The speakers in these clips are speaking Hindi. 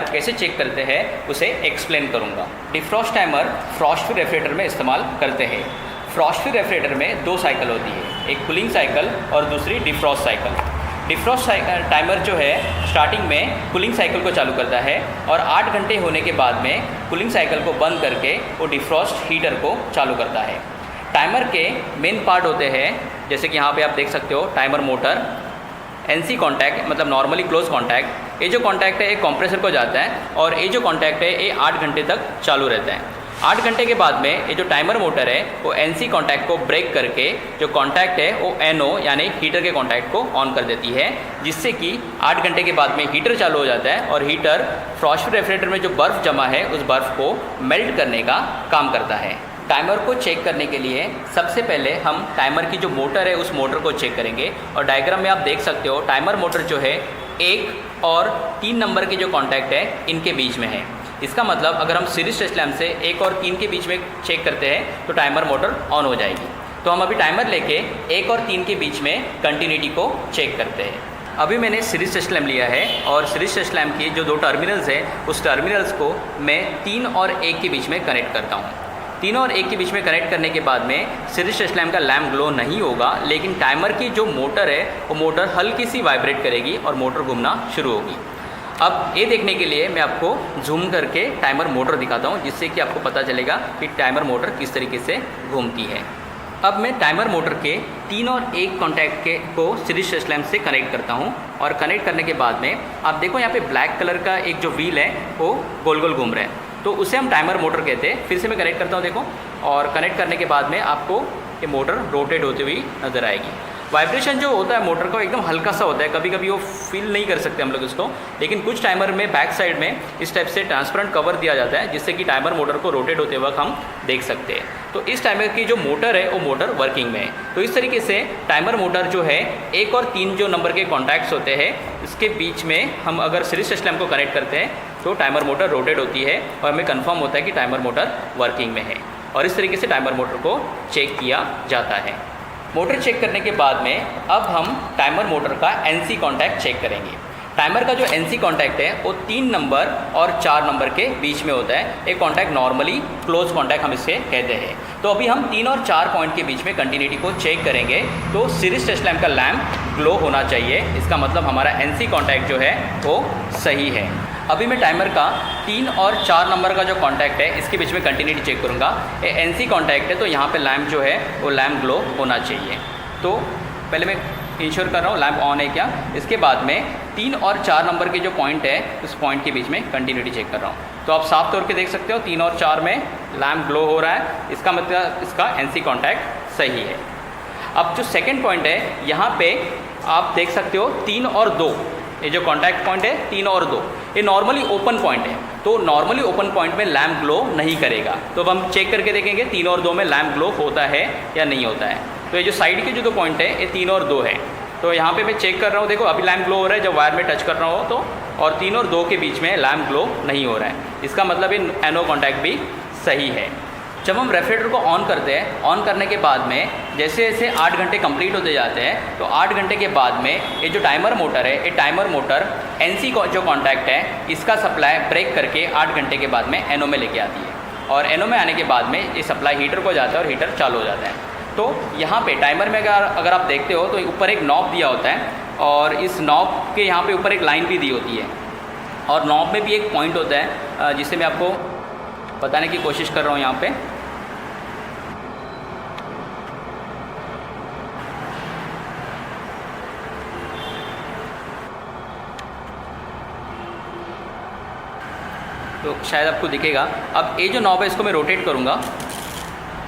कैसे चेक करते हैं उसे एक्सप्लेन करूँगा। Defrost timer Frost free refrigerator में इस्तेमाल करते हैं। फ्रॉस्ट फ्री रेफ्रिजरेटर में 2 साइकिल होती है, एक कूलिंग साइकिल और दूसरी डिफ्रॉस्ट साइकिल। डिफ्रॉस्ट टाइमर जो है स्टार्टिंग में कूलिंग साइकिल को चालू करता है और 8 घंटे होने के बाद में कूलिंग साइकिल को बंद करके वो डिफ्रॉस्ट हीटर को चालू करता है। टाइमर के मेन पार्ट होते हैं, जैसे कि यहाँ पे आप देख सकते हो, टाइमर मोटर, एनसी कॉन्टैक्ट मतलब नॉर्मली क्लोज कॉन्टैक्ट। ये जो कॉन्टैक्ट है एक कंप्रेसर को जाता है और ये जो कॉन्टैक्ट है ये 8 घंटे तक चालू रहता है। 8 घंटे के बाद में ये जो टाइमर मोटर है वो एनसी कॉन्टैक्ट को ब्रेक करके जो कॉन्टैक्ट है वो एनओ यानी हीटर के कॉन्टैक्ट को ऑन कर देती है, जिससे कि 8 घंटे के बाद में हीटर चालू हो जाता है और हीटर फ्रॉस्ट फ्री रेफ्रिजरेटर में जो बर्फ़ जमा है उस बर्फ़ को मेल्ट करने का काम करता है। टाइमर को चेक करने के लिए सबसे पहले हम टाइमर की जो मोटर है उस मोटर को चेक करेंगे और डायग्राम में आप देख सकते हो टाइमर मोटर जो है 1 और 3 नंबर के जो कॉन्टैक्ट है इनके बीच में है। इसका मतलब अगर हम सीरीज टेस्ट लैंप से 1 और 3 के बीच में चेक करते हैं तो टाइमर मोटर ऑन हो जाएगी। तो हम अभी टाइमर लेके 1 और 3 के बीच में कंटिन्यूटी को चेक करते हैं। अभी मैंने सीरीज टेस्ट लैंप लिया है और सीरीज टेस्ट लैंप की जो 2 टर्मिनल्स हैं उस टर्मिनल्स को मैं 3 और 1 के बीच में कनेक्ट करता हूँ। 3 और 1 के बीच में कनेक्ट करने के बाद में सीरीज टेस्ट लैंप का लैम्प ग्लो नहीं होगा, लेकिन टाइमर की जो मोटर है वो मोटर हल्की सी वाइब्रेट करेगी और मोटर घूमना शुरू होगी। अब ये देखने के लिए मैं आपको जूम करके टाइमर मोटर दिखाता हूँ, जिससे कि आपको पता चलेगा कि टाइमर मोटर किस तरीके से घूमती है। अब मैं टाइमर मोटर के 3 और 1 कॉन्टैक्ट के को सीरीज टेस्ट लैंप से कनेक्ट करता हूँ और कनेक्ट करने के बाद में आप देखो यहाँ पे ब्लैक कलर का एक जो व्हील है वो गोल गोल घूम रहा है, तो उसे हम टाइमर मोटर कहते हैं। फिर से मैं कनेक्ट करता हूँ देखो, और कनेक्ट करने के बाद में आपको ये मोटर रोटेट होती हुई नज़र आएगी। वाइब्रेशन जो होता है मोटर का एकदम हल्का सा होता है, कभी कभी वो फील नहीं कर सकते हम लोग इसको, लेकिन कुछ टाइमर में बैक साइड में इस टाइप से ट्रांसपेरेंट कवर दिया जाता है, जिससे कि टाइमर मोटर को रोटेट होते वक्त हम देख सकते हैं। तो इस टाइमर की जो मोटर है वो मोटर वर्किंग में है। तो इस तरीके से टाइमर मोटर जो है 1 और 3 जो नंबर के कॉन्टैक्ट्स होते हैं इसके बीच में हम अगर सीरीज टेस्ट लैंप को कनेक्ट करते हैं तो टाइमर मोटर रोटेट होती है और हमें कंफर्म होता है कि टाइमर मोटर वर्किंग में है। और इस तरीके से टाइमर मोटर को चेक किया जाता है। मोटर चेक करने के बाद में अब हम टाइमर मोटर का एनसी कॉन्टैक्ट चेक करेंगे। टाइमर का जो एनसी कॉन्टैक्ट है वो 3 नंबर और 4 नंबर के बीच में होता है। एक कॉन्टैक्ट नॉर्मली क्लोज कॉन्टैक्ट हम इसे कहते हैं। तो अभी हम 3 और 4 पॉइंट के बीच में कंटिन्यूटी को चेक करेंगे। तो सीरीज टेस्ट लैंप का लैंप ग्लो होना चाहिए, इसका मतलब हमारा एनसी कॉन्टैक्ट जो है वो सही है। अभी मैं टाइमर का 3 और 4 नंबर का जो कॉन्टैक्ट है इसके बीच में कंटिन्यूटी चेक करूँगा। ये एनसी कॉन्टैक्ट है तो यहाँ पे लैंप जो है वो लैंप ग्लो होना चाहिए। तो पहले मैं इंश्योर कर रहा हूँ लैंप ऑन है क्या। इसके बाद में 3 और 4 नंबर के जो पॉइंट है उस पॉइंट के बीच में कंटिन्यूटी चेक कर रहा हूँ। तो आप साफ तौर पे देख सकते हो 3 और 4 में लैंप ग्लो हो रहा है, इसका मतलब इसका एनसी कॉन्टैक्ट सही है। अब जो सेकेंड पॉइंट है यहाँ पे आप देख सकते हो 3 और 2, ये जो कॉन्टैक्ट पॉइंट है 3 और 2 ये नॉर्मली ओपन पॉइंट है। तो नॉर्मली ओपन पॉइंट में लैंप ग्लो नहीं करेगा। तो अब हम चेक करके देखेंगे 3 और 2 में लैंप ग्लो होता है या नहीं होता है। तो ये जो साइड के जो 2 पॉइंट है ये 3 और 2 है। तो यहाँ पे मैं चेक कर रहा हूँ, देखो अभी लैंप ग्लो हो रहा है जब वायर में टच कर रहा हो तो, और 3 और 2 के बीच में लैंप ग्लो नहीं हो रहा है, इसका मतलब ये एनो कॉन्टैक्ट भी सही है। जब हम रेफ्रिजरेटर को ऑन करते हैं, ऑन करने के बाद में जैसे जैसे 8 घंटे कंप्लीट होते जाते हैं तो 8 घंटे के बाद में ये जो टाइमर मोटर है ये टाइमर मोटर एनसी जो कॉन्टैक्ट है इसका सप्लाई ब्रेक करके 8 घंटे के बाद में एनओ में लेके आती है। और एनओ में आने के बाद में ये सप्लाई हीटर को जाता है और हीटर चालू हो जाता है। तो यहाँ पे टाइमर में अगर आप देखते हो तो ऊपर एक नॉब दिया होता है और इस नॉब के यहाँ पे ऊपर एक लाइन भी दी होती है और नॉब में भी एक पॉइंट होता है जिसे मैं आपको बताने की कोशिश कर रहा हूँ यहाँ पे। तो शायद आपको दिखेगा। अब ये जो नॉब है इसको मैं रोटेट करूँगा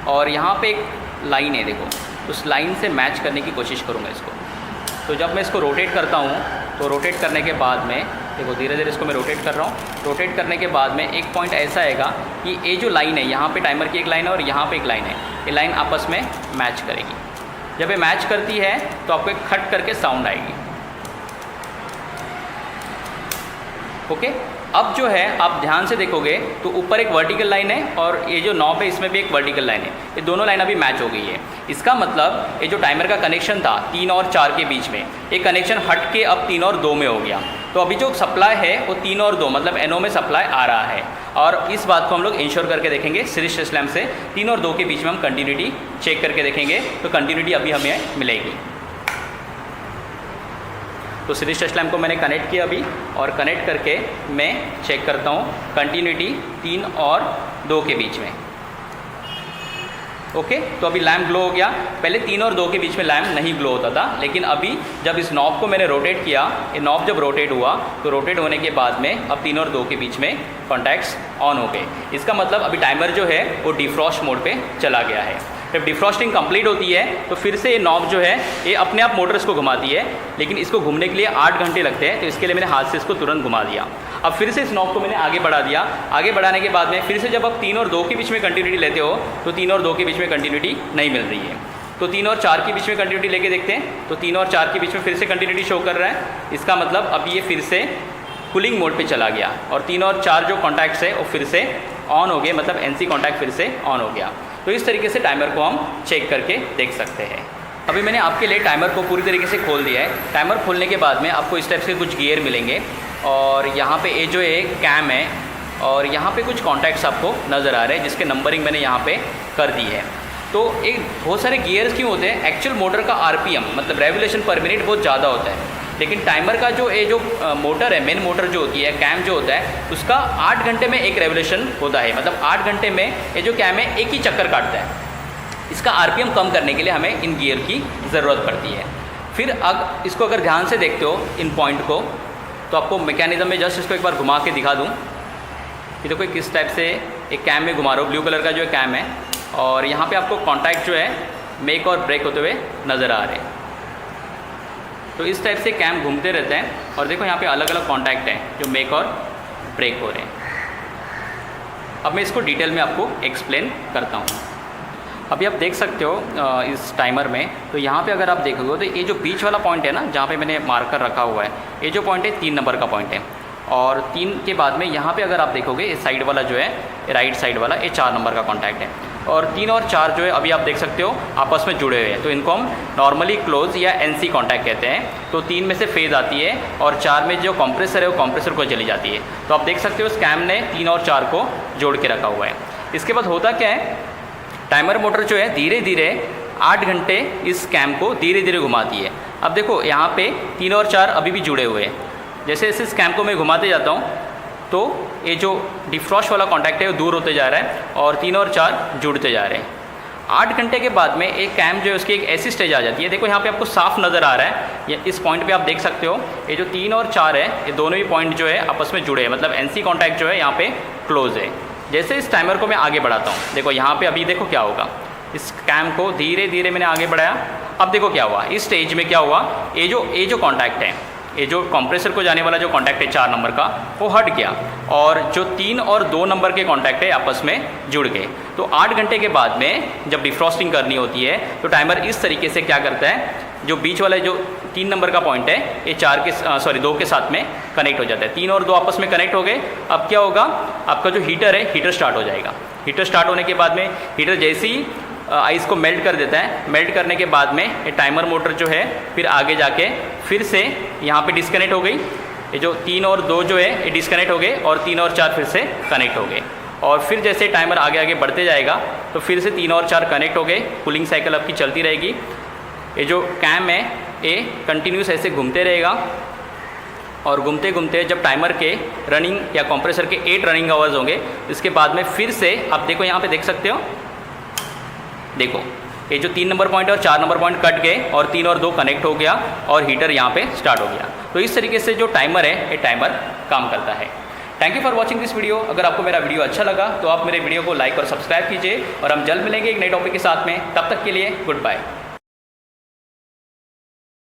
और यहाँ पे एक लाइन है, देखो उस लाइन से मैच करने की कोशिश करूँगा इसको। तो जब मैं इसको रोटेट करता हूँ तो रोटेट करने के बाद में देखो धीरे धीरे इसको मैं रोटेट कर रहा हूँ। रोटेट करने के बाद में एक पॉइंट ऐसा आएगा कि ये जो लाइन है यहाँ पे टाइमर की एक लाइन है और यहाँ पे एक लाइन है, ये लाइन आपस में मैच करेगी। जब ये मैच करती है तो आपको एक खट करके साउंड आएगी। ओके, अब जो है आप ध्यान से देखोगे तो ऊपर एक वर्टिकल लाइन है और ये जो नॉब है इसमें भी एक वर्टिकल लाइन है, ये दोनों लाइन अभी मैच हो गई है। इसका मतलब ये जो टाइमर का कनेक्शन था 3 और 4 के बीच में, ये कनेक्शन हट के अब 3 और 2 में हो गया। तो अभी जो सप्लाई है वो 3 और 2 मतलब NO में सप्लाई आ रहा है। और इस बात को हम लोग इंश्योर करके देखेंगे सीरीज टेस्ट लैम्प से 3 और 2 के बीच में हम कंटिन्यूटी चेक करके देखेंगे, तो कंटिन्यूटी अभी हमें मिलेगी। तो सीरीज टेस्ट लैम्प को मैंने कनेक्ट किया अभी, और कनेक्ट करके मैं चेक करता हूँ कंटिन्यूटी 3 और 2 के बीच में। ओके, तो अभी लैम्प ग्लो हो गया। पहले 3 और 2 के बीच में लैम्प नहीं ग्लो होता था, लेकिन अभी जब इस नॉब को मैंने रोटेट किया, ये नॉब जब रोटेट हुआ तो रोटेट होने के बाद में अब 3 और 2 के बीच में कॉन्टैक्ट्स ऑन हो गए। इसका मतलब अभी टाइमर जो है वो डिफ्रॉस्ट मोड पे चला गया है। जब डिफ्रॉस्टिंग कंप्लीट होती है तो फिर से ये नॉब जो है ये अपने आप मोटर्स को घुमाती है, लेकिन इसको घूमने के लिए 8 घंटे लगते हैं, तो इसके लिए मैंने हाथ से इसको तुरंत घुमा दिया। अब फिर से इस नॉब को मैंने आगे बढ़ा दिया। आगे बढ़ाने के बाद में फिर से जब आप 3 और 2 के बीच में कंटिन्यूटी लेते हो तो 3 और 2 के बीच में कंटिन्यूटी नहीं मिल रही है। तो 3 और 4 के बीच में कंटिन्यूटी लेके देखते हैं, तो 3 और 4 के बीच में फिर से कंटिन्यूटी शो कर रहा है। इसका मतलब अब ये फिर से कूलिंग मोड पे चला गया और 3 और 4 जो कॉन्टैक्ट्स है वो फिर से ऑन हो गए, मतलब NC कॉन्टैक्ट फिर से ऑन हो गया। तो इस तरीके से टाइमर को हम चेक करके देख सकते हैं। अभी मैंने आपके लिए टाइमर को पूरी तरीके से खोल दिया है। टाइमर खोलने के बाद में आपको इस टाइप से कुछ गियर मिलेंगे, और यहाँ पे ये जो है कैम है, और यहाँ पे कुछ कॉन्टैक्ट्स आपको नज़र आ रहे हैं जिसके नंबरिंग मैंने यहाँ पे कर दी है। तो एक बहुत सारे गियर्स क्यों होते हैं? एक्चुअल मोटर का RPM मतलब रेवोल्यूशन पर मिनट बहुत ज़्यादा होता है, लेकिन टाइमर का जो ये जो मोटर है, मेन मोटर जो होती है, कैम जो होता है, उसका 8 घंटे में एक रेवोल्यूशन होता है। मतलब 8 घंटे में ये जो कैम है एक ही चक्कर काटता है। इसका RPM कम करने के लिए हमें इन गियर की ज़रूरत पड़ती है। फिर इसको अगर ध्यान से देखते हो इन पॉइंट को, तो आपको मैकेनिज्म में जस्ट इसको एक बार घुमा के दिखा दूँ। ये देखो किस टाइप से एक कैम में घुमा रहा हूँ, ब्लू कलर का जो है कैम है, और यहाँ पे आपको कॉन्टैक्ट जो है मेक और ब्रेक होते हुए नज़र आ रहे हैं। तो इस टाइप से कैम घूमते रहते हैं, और देखो यहाँ पे अलग अलग कॉन्टैक्ट हैं जो मेक और ब्रेक हो रहे हैं। अब मैं इसको डिटेल में आपको एक्सप्लेन करता हूँ। अभी आप देख सकते हो इस टाइमर में, तो यहाँ पे अगर आप देखोगे तो ये जो बीच वाला पॉइंट है ना, जहाँ पे मैंने मार्कर रखा हुआ है, ये जो पॉइंट है 3 नंबर का पॉइंट है, और 3 के बाद में यहाँ पे अगर आप देखोगे ये साइड वाला जो है, राइट साइड वाला, ये 4 नंबर का कॉन्टैक्ट है। और 3 और 4 जो है अभी आप देख सकते हो आपस में जुड़े हुए हैं, तो इनको हम नॉर्मली क्लोज या NC कॉन्टैक्ट कहते हैं। तो 3 में से फेज आती है और 4 में जो कंप्रेसर है वो कंप्रेसर को चली जाती है। तो आप देख सकते हो स्कैम ने 3 और 4 को जोड़ के रखा हुआ है। इसके बाद होता क्या है, टाइमर मोटर जो है धीरे धीरे 8 घंटे इस कैम को धीरे धीरे घुमाती है। अब देखो यहाँ पे 3 और 4 अभी भी जुड़े हुए हैं। जैसे जैसे इस कैम को मैं घुमाते जाता हूँ तो ये जो डिफ्रॉस्ट वाला कॉन्टैक्ट है वो दूर होते जा रहा है और 3 और 4 जुड़ते जा रहे हैं। 8 घंटे के बाद में एक कैम जो है उसकी एक ऐसी स्टेज आ जाती है। देखो यहाँ पे आपको साफ नज़र आ रहा है, इस पॉइंट पे आप देख सकते हो ये जो 3 और 4 है, ये दोनों ही पॉइंट जो है आपस में जुड़े हैं, मतलब NC कॉन्टैक्ट जो है यहाँ पे क्लोज है। जैसे इस टाइमर को मैं आगे बढ़ाता हूँ, देखो यहाँ पे अभी देखो क्या होगा, इस कैम को धीरे धीरे मैंने आगे बढ़ाया। अब देखो क्या हुआ, इस स्टेज में क्या हुआ, ये जो कॉन्टैक्ट है, ये जो कंप्रेसर को जाने वाला जो कॉन्टैक्ट है 4 नंबर का, वो हट गया और जो 3 और 2 नंबर के कॉन्टैक्ट है आपस में जुड़ गए। तो 8 घंटे के बाद में जब डिफ्रॉस्टिंग करनी होती है तो टाइमर इस तरीके से क्या करता है, जो बीच वाला जो 3 नंबर का पॉइंट है ये 2 के साथ में कनेक्ट हो जाता है। 3 और 2 आपस में कनेक्ट हो गए। अब क्या होगा, आपका जो हीटर है, हीटर स्टार्ट हो जाएगा। हीटर स्टार्ट होने के बाद में हीटर जैसे ही आइस को मेल्ट कर देता है, मेल्ट करने के बाद में ये टाइमर मोटर जो है फिर आगे जाके फिर से यहाँ पे डिस्कनेक्ट हो गई। ये जो 3 और 2 जो है ये डिस्कनेक्ट हो गए और 3 और 4 फिर से कनेक्ट हो गए। और फिर जैसे टाइमर आगे आगे बढ़ते जाएगा तो फिर से 3 और 4 कनेक्ट हो गए। कूलिंग साइकिल आपकी चलती रहेगी। ये जो कैम है ये कंटिन्यूस ऐसे घूमते रहेगा और घूमते घूमते जब टाइमर के रनिंग या कंप्रेसर के 8 रनिंग आवर्स होंगे, इसके बाद में फिर से आप देखो यहाँ पे देख सकते हो, देखो ये जो 3 नंबर पॉइंट और 4 नंबर पॉइंट कट गए और 3 और 2 कनेक्ट हो गया और हीटर यहाँ पे स्टार्ट हो गया। तो इस तरीके से जो टाइमर है ये टाइमर काम करता है। Thank you for watching this video. अगर आपको मेरा वीडियो अच्छा लगा तो आप मेरे वीडियो को लाइक और सब्सक्राइब कीजिए और हम जल्द मिलेंगे एक नए टॉपिक के साथ में। तब तक के लिए गुड बाय।